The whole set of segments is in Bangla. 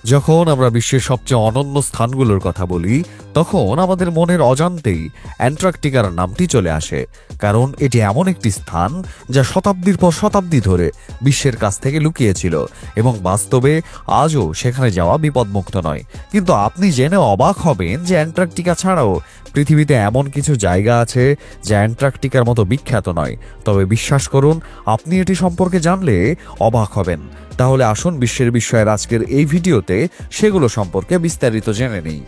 যখন আমরা বিশ্বের সবচেয়ে অনন্য স্থানগুলোর কথা বলি তখন আমাদের মনের অজান্তেই অ্যান্টার্কটিকার নামটি চলে আসে। কারণ এটি এমন একটি স্থান যা শতাব্দীর পর শতাব্দী ধরে বিশ্বের কাছ থেকে লুকিয়েছিল এবং বাস্তবে আজও সেখানে যাওয়া বিপদমুক্ত নয়। কিন্তু আপনি জেনে অবাক হবেন যে অ্যান্টার্কটিকা ছাড়াও পৃথিবীতে এমন কিছু জায়গা আছে যা অ্যান্টার্কটিকার মতো বিখ্যাত নয়। তবে বিশ্বাস করুন, আপনি এটি সম্পর্কে জানলে অবাক হবেন। তাহলে আসুন বিশ্বের বিস্ময়ের আজকের এই ভিডিওতে সেগুলো সম্পর্কে বিস্তারিত জেনে নিই।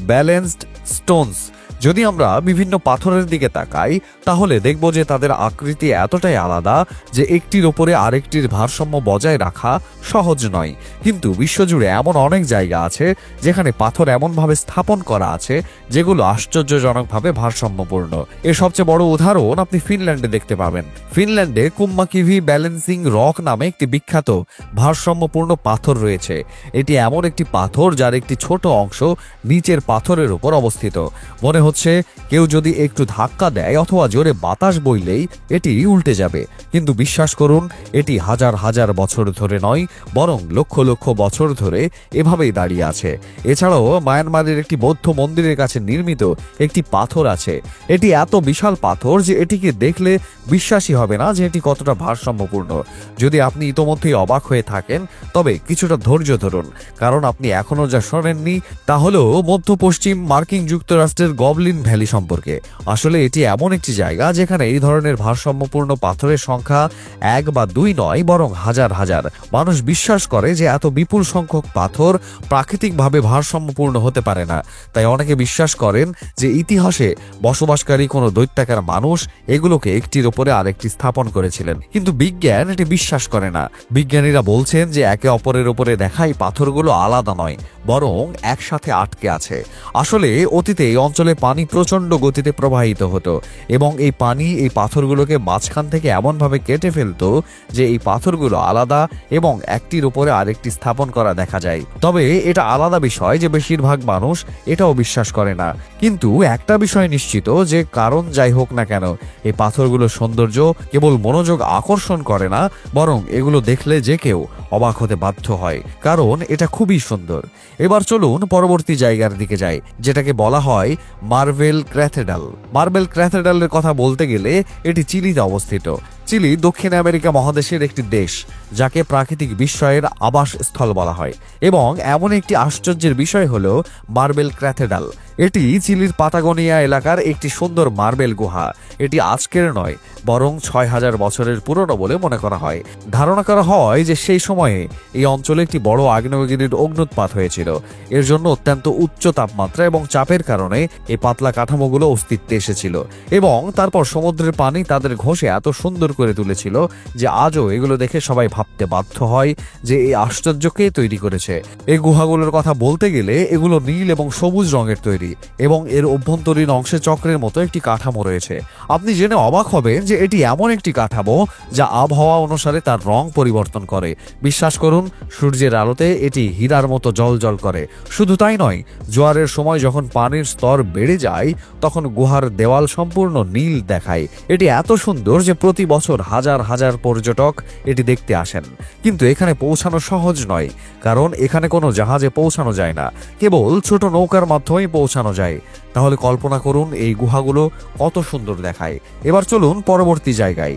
Balanced Stones. যদি আমরা বিভিন্ন পাথরের দিকে তাকাই তাহলে দেখব যে তাদের আকৃতি এতটাই আলাদা যে একটির ওপরে আরেকটির ভারসাম্য বজায় রাখা সহজ নয়। কিন্তু বিশ্বজুড়ে এমন অনেক জায়গা আছে যেখানে পাথর এমনভাবে স্থাপন করা আছে যেগুলো আশ্চর্যজনকভাবে ভারসাম্যপূর্ণ। এর সবচেয়ে বড় উদাহরণ আপনি ফিনল্যান্ডে দেখতে পাবেন। ফিনল্যান্ডে কুম্মাকিভি ব্যালেন্সিং রক নামে একটি বিখ্যাত ভারসাম্যপূর্ণ পাথর রয়েছে। এটি এমন একটি পাথর যার একটি ছোট অংশ নিচের পাথরের উপর অবস্থিত। মনে হচ্ছে কেউ যদি একটু ধাক্কা দেয় অথবা জোরে বাতাস বইলেই এটি উল্টে যাবে। কিন্তু বিশ্বাস করুন, এটি হাজার হাজার বছর ধরে নয় বরং লক্ষ লক্ষ বছর ধরে এভাবেই দাঁড়িয়ে আছে। এছাড়াও মায়ানমারের একটি বৌদ্ধ মন্দিরের কাছে নির্মিত একটি পাথর আছে। এটি এত বিশাল পাথর যে এটিকে দেখলে বিশ্বাসই হবে না যে এটি কতটা ভারসাম্যপূর্ণ। যদি আপনি ইতোমধ্যেই অবাক হয়ে থাকেন তবে কিছুটা ধৈর্য ধরুন, কারণ আপনি এখনো যা শোনেননি তা হলো মধ্য পশ্চিম মার্কিন যুক্তরাষ্ট্রের গবলিন ভ্যালি সম্পর্কে। আসলে এটি এমন একটি জায়গা যেখানে এই ধরনের ভারসাম্যপূর্ণ পাথরের সংখ্যা এক বা দুই নয় বরং হাজার হাজার। মানুষ বিশ্বাস করে যে এত বিপুল সংখ্যক পাথর প্রাকৃতিকভাবে ভারসাম্যপূর্ণ হতে পারে না। তাই অনেকে বিশ্বাস করেন যে ইতিহাসে বসবাসকারী কোনো দৈত্যাকার মানুষ এগুলোকে একটির উপরে আরেকটি স্থাপন করেছিলেন। কিন্তু বিজ্ঞান এটি বিশ্বাস করে না। বিজ্ঞানীরা বলছেন যে একে অপরের উপরে দেখা এই পাথরগুলো আলাদা নয় বরং একসাথে আটকে আছে। আসলে অতীতে এই অঞ্চলে পানি প্রচণ্ড গতিতে প্রবাহিত হতো এবং এই পানি এই পাথরগুলোকে মাঝখান থেকে এমনভাবে কেটে ফেলতো যে এই পাথরগুলো আলাদা এবং একটির উপরে আরেকটি স্থাপন করা দেখা যায়। তবে এটা আলাদা বিষয় যে বেশিরভাগ মানুষ এটাও বিশ্বাস করে না। কিন্তু একটা বিষয় নিশ্চিত যে কারণ যাই হোক না কেন এই পাথরগুলোর সৌন্দর্য কেবল মনোযোগ আকর্ষণ করে না বরং এগুলো দেখলে যে কেউ অবাক হতে বাধ্য হয়, কারণ এটা খুবই সুন্দর। এবার চলুন পরবর্তী জায়গার দিকে যাই, যেটাকে বলা হয় মার্বেল ক্যাথেড্রাল। মার্বেল ক্যাথেড্রালের কথা বলতে গেলে এটি চিলিতে অবস্থিত। চিলি দক্ষিণ আমেরিকা মহাদেশের একটি দেশ যাকে প্রাকৃতিক বিস্ময়ের আবাসস্থল বলা হয় এবং এমন একটি আশ্চর্যের বিষয় হলো মার্বেল ক্যাথেড্রাল। এটি চিলির পাতাগোনিয়া এলাকার একটি সুন্দর মার্বেল গুহা। এটি আজকের নয় বরং ৬,০০০ বছরের পুরনো বলে মনে করা হয়। ধারণা করা হয় যে সেই সময়ে এই অঞ্চলে একটি বড় আগ্নেয়গিরির অগ্নুৎপাত হয়েছিল। এর জন্য অত্যন্ত উচ্চ তাপমাত্রা এবং চাপের কারণে এই পাতলা কাঠামোগুলো অস্তিত্বে এসেছিল এবং তারপর সমুদ্রের পানি তাদের ঘষে এত সুন্দর করে তুলেছিল যে আজও এগুলো দেখে সবাই ভাবতে বাধ্য হয় যে এই আশ্চর্যকে তৈরি করেছে। এই গুহাগুলোর কথা বলতে গেলে এগুলো নীল এবং সবুজ রঙের তৈরি এবং এর অভ্যন্তরীণ অংশে চক্রের মতো একটি কাঠামো রয়েছে। আপনি জেনে অবাক হবেন যে এটি এমন একটি কাঠামো যা আবহাওয়া অনুসারে তার রং পরিবর্তন করে। বিশ্বাস করুন, সূর্যের আলোতে এটি হীরার মতো জ্বলজ্বল করে। শুধু তাই নয়, জোয়ারের সময় যখন পানির স্তর বেড়ে যায় তখন গুহার দেওয়াল সম্পূর্ণ নীল দেখায়। এটি এত সুন্দর যে প্রতি বছর হাজার হাজার পর্যটক এটি দেখতে আসেন। কিন্তু এখানে পৌঁছানো সহজ নয়, কারণ এখানে কোনো জাহাজে পৌঁছানো যায় না, কেবল ছোট নৌকার মাধ্যমেই পৌঁছানো যায়। তাহলে কল্পনা করুন এই গুহাগুলো কত সুন্দর দেখায়। এবার চলুন পরবর্তী জায়গায়,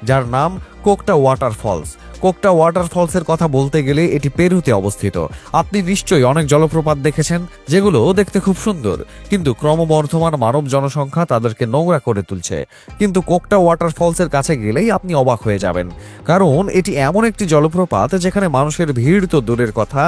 যার নাম কোকটা ওয়াটারফলস। কোকটা ওয়াটারফলসের কথা বলতে গেলে এটি পেরুতে অবস্থিত। আপনি নিশ্চয়ই অনেক জলপ্রপাত দেখেছেন যেগুলো দেখতে খুব সুন্দর, কিন্তু ক্রমবর্ধমান মানব জনসংখ্যা তাদেরকে নোংরা করে তুলছে। কিন্তু কোকটা ওয়াটারফলসের কাছে গেলেই আপনি অবাক হয়ে যাবেন, কারণ এটি এমন একটি জলপ্রপাত যেখানে মানুষের ভিড় তো দূরের কথা,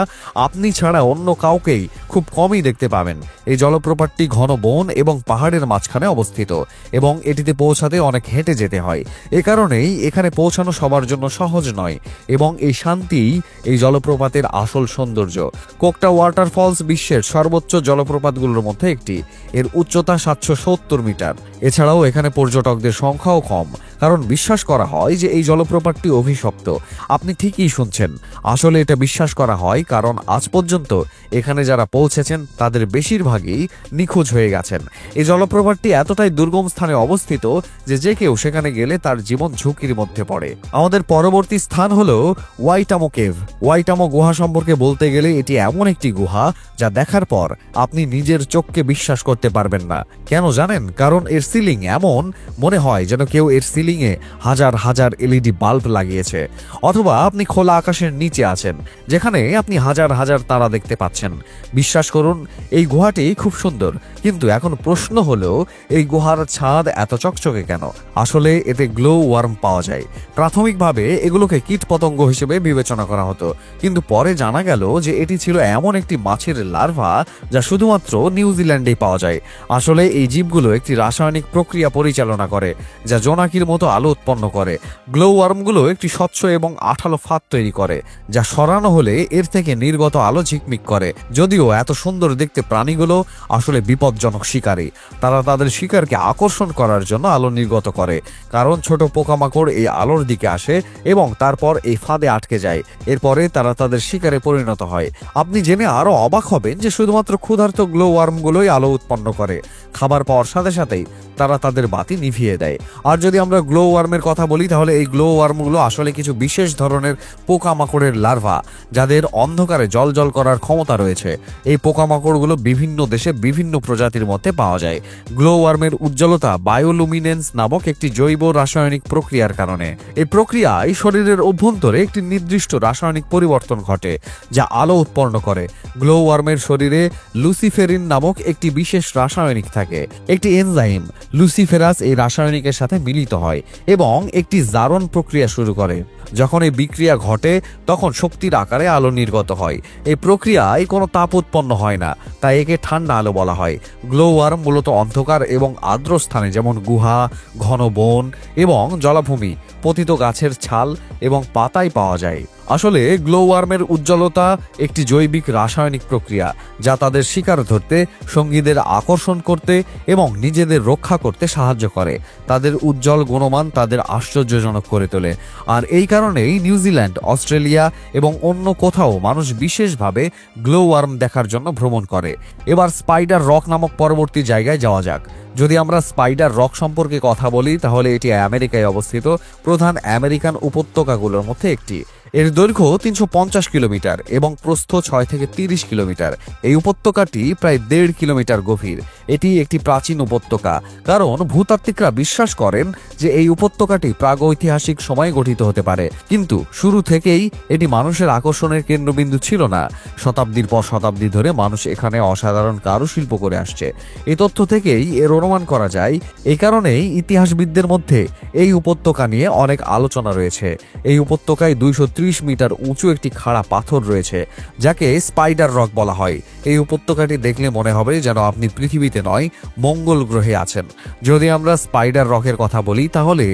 আপনি ছাড়া অন্য কাউকেই খুব কমই দেখতে পাবেন। এই জলপ্রপাতটি ঘন বন এবং পাহাড়ের মাঝখানে অবস্থিত এবং এটিতে পৌঁছাতে অনেক হেঁটে যেতে হয়। এ কারণেই এখানে পৌঁছানো সবার জন্য সহজ নয় এবং এই শান্তিই এই জলপ্রপাতের আসল সৌন্দর্য। কোকটা ওয়াটারফলস বিশ্বের সর্বোচ্চ জলপ্রপাতগুলোর মধ্যে একটি। এর উচ্চতা ৭৭০ মিটার। এছাড়াও এখানে পর্যটকদের সংখ্যাও কম, কারণ বিশ্বাস করা হয় যে এই জলপ্রপাতটি অভিশপ্ত। আপনি ঠিকই শুনছেন, আসলে এটা বিশ্বাস করা হয় কারণ আজ পর্যন্ত এখানে যারা পৌঁছেছেন তাদের বেশিরভাগই নিখোঁজ হয়ে গেছেন। এই জলপ্রপাতটি এতটাই দুর্গম স্থানে অবস্থিত যে যে কেউ সেখানে গেলে তার জীবন ঝুঁকির মধ্যে পড়ে। আমাদের পরবর্তী স্থান হলো ওয়াইটামো কেভ। ওয়াইটামো গুহা সম্পর্কে বলতে গেলে এটি এমন একটি গুহা যা দেখার পর আপনি নিজের চোখকে বিশ্বাস করতে পারবেন না। কেন জানেন? কারণ এর সিলিং এমন মনে হয় যেন কেউ এর সিলিংয়ে হাজার হাজার এলইডি বাল্ব লাগিয়েছে, অথবা আপনি খোলা আকাশের নিচে আছেন যেখানে আপনি হাজার হাজার তারা দেখতে পাচ্ছেন। বিশ্বাস করুন, এই গুহাটি খুব সুন্দর, কিন্তু এখন প্রশ্ন হলো এই গুহার ছাদ এত চকচকে কেন? আসলে এতে গ্লো ওয়ার্ম পাওয়া যায়। প্রাথমিকভাবে এগুলোকে কীটপতঙ্গ হিসেবে বিবেচনা করা হতো, কিন্তু পরে জানা গেল যে এটি ছিল এমন একটি মাছের লার্ভা যা শুধুমাত্র নিউজিল্যান্ডেই পাওয়া যায়। আসলে এই জীবগুলো একটি রাসায়নিক প্রক্রিয়া পরিচালনা করে যা জোনাকির মতো আলো উৎপন্ন করে। গ্লো ওয়ার্মগুলো একটি স্বচ্ছ এবং আঠালো ফাঁদ তৈরি করে যা সরানো হলে এর থেকে নির্গত আলো ঝিকমিক করে। যদিও এত সুন্দর দেখতে প্রাণীগুলো আসলে বিপজ্জনক শিকারী। তারা তাদের শিকারকে আকর্ষণ করার জন্য আলো নির্গত করে, কারণ ছোট পোকামাকড় এই আলোর দিকে আসে এবং তারপর এই ফাঁদে আটকে যায়। এরপরে তারা তাদের শিকারে পরিণত হয়। আপনি জেনে আরো অবাক হবেন যে শুধুমাত্র ক্ষুধার্ত গ্লো ওয়ার্মগুলোই আলো উৎপন্ন করে। খাবার পাওয়ার সাথে সাথেই তারা তাদের বাতি নিভিয়ে দেয়। আর যদি আমরা গ্লো ওয়ার্মের কথা বলি, তাহলে এই গ্লো ওয়ার্মগুলো আসলে কিছু বিশেষ ধরনের পোকামাকড়ের লার্ভা যাদের অন্ধকারে জ্বলজ্বল করার ক্ষমতা রয়েছে। এই পোকামাকড়গুলো বিভিন্ন দেশে বিভিন্ন প্রজাতির মধ্যে পাওয়া যায়। গ্লো ওয়ার্মের উজ্জ্বলতা বায়োলুমিনেন্স নামক একটি জৈব রাসায়নিক প্রক্রিয়ার কারণে। এই প্রক্রিয়ায় শরীরের অভ্যন্তরে একটি নির্দিষ্ট রাসায়নিক পরিবর্তন ঘটে যা আলো উৎপন্ন করে। গ্লো ওয়ার্মের শরীরে লুসিফেরিন নামক একটি বিশেষ রাসায়নিক থাকে। একটি এনজাইম লুসিফেরাস এই রাসায়নিকের সাথে মিলিত হয় এবং একটি জারণ প্রক্রিয়া শুরু করে। যখন এই বিক্রিয়া ঘটে তখন শক্তির আকারে আলো নির্গত হয়। এই প্রক্রিয়ায় কোনো তাপ উৎপন্ন হয় না, তাই একে ঠান্ডা আলো বলা হয়। গ্লো ওয়ার্ম মূলত অন্ধকার এবং আর্দ্র স্থানে যেমন গুহা, ঘন বন এবং জলাভূমি, পতিত গাছের ছাল এবং পাতায় পাওয়া যায়। আসলে গ্লো ওয়ার্মের উজ্জ্বলতা একটি জৈবিক রাসায়নিক প্রক্রিয়া যা তাদের শিকার ধরতে, সঙ্গীদের আকর্ষণ করতে এবং নিজেদের রক্ষা করতে সাহায্য করে। তাদের উজ্জ্বল গুণমান তাদের আশ্চর্যজনক করে তোলে। আর এই কারণেই নিউজিল্যান্ড, অস্ট্রেলিয়া এবং অন্য কোথাও মানুষ বিশেষভাবে গ্লো ওয়ার্ম দেখার জন্য ভ্রমণ করে। এবার স্পাইডার রক নামক পরবর্তী জায়গায় যাওয়া যাক। যদি আমরা স্পাইডার রক সম্পর্কে কথা বলি, তাহলে এটি আমেরিকায় অবস্থিত প্রধান আমেরিকান উপত্যকাগুলোর মধ্যে একটি। এর দৈর্ঘ্য 350 কিলোমিটার এবং প্রস্থ 6 থেকে 30 কিলোমিটার। এই উপত্যকাটি প্রায় 1.5 কিলোমিটার গভীর। এটি একটি প্রাচীন উপত্যকা, কারণ ভূতাত্ত্বিকরা বিশ্বাস করেন যে এই উপত্যকাটি প্রাগৈতিহাসিক সময়ে গঠিত হতে পারে, কিন্তু শুরু থেকেই এটি মানুষের আকর্ষণের কেন্দ্রবিন্দু ছিল না। শতাব্দীর পর শতাব্দী ধরে মানুষ এখানে অসাধারণ কারুশিল্প করে আসছে। এই তথ্য থেকেই এর অনুমান করা যায়। এই কারণেই ইতিহাসবিদদের মধ্যে এই উপত্যকা নিয়ে অনেক আলোচনা রয়েছে। এই উপত্যকায় 230 মিটার উঁচু একটি খাড়া পাথর রয়েছে যাকে স্পাইডার রক বলা হয়। এই উপত্যকাটি দেখলে মনে হবে যেন আপনি পৃথিবীতে নয়, মঙ্গল গ্রহে আছেন। যদি আমরা স্পাইডার রকের কথা বলি, তাহলে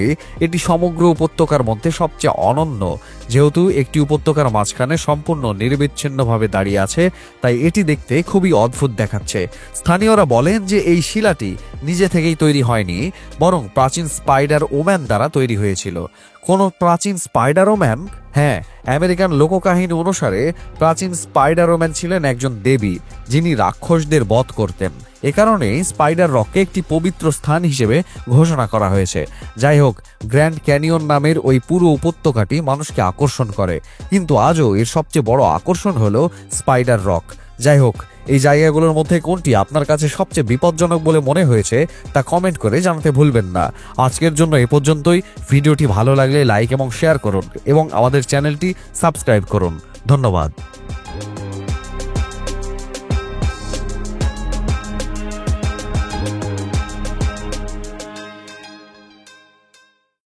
এটি সমগ্র উপত্যকার মধ্যে সবচেয়ে অনন্য। যেহেতু একটি উপত্যকার মাঝখানে সম্পূর্ণ নিরবিচ্ছিন্নভাবে দাঁড়িয়ে আছে, তাই এটি দেখতে খুবই অদ্ভুত দেখাচ্ছে। স্থানীয়রা বলেন যে এই শিলাটি নিজে থেকেই তৈরি হয়নি, বরং প্রাচীন স্পাইডার ওম্যান দ্বারা তৈরি হয়েছিল। কোন প্রাচীন স্পাইডার ওম্যান? হ্যাঁ, আমেরিকান লোককাহিনী অনুসারে প্রাচীন স্পাইডার ওম্যান ছিলেন একজন দেবী যিনি রাক্ষসদের বধ করতেন। এ কারণেই স্পাইডার রককে একটি পবিত্র স্থান হিসেবে ঘোষণা করা হয়েছে। যাই হোক, গ্র্যান্ড ক্যানিয়ন নামের ওই পুরো উপত্যকাটি মানুষকে আকর্ষণ করে, কিন্তু আজও এর সবচেয়ে বড় আকর্ষণ হলো স্পাইডার রক। যাই হোক, এই জায়গাগুলোর মধ্যে কোনটি আপনার কাছে সবচেয়ে বিপজ্জনক বলে মনে হয়েছে তা কমেন্ট করে জানাতে ভুলবেন না। আজকের জন্য এ পর্যন্তই। ভিডিওটি ভালো লাগলে লাইক এবং শেয়ার করুন এবং আমাদের চ্যানেলটি সাবস্ক্রাইব করুন। ধন্যবাদ।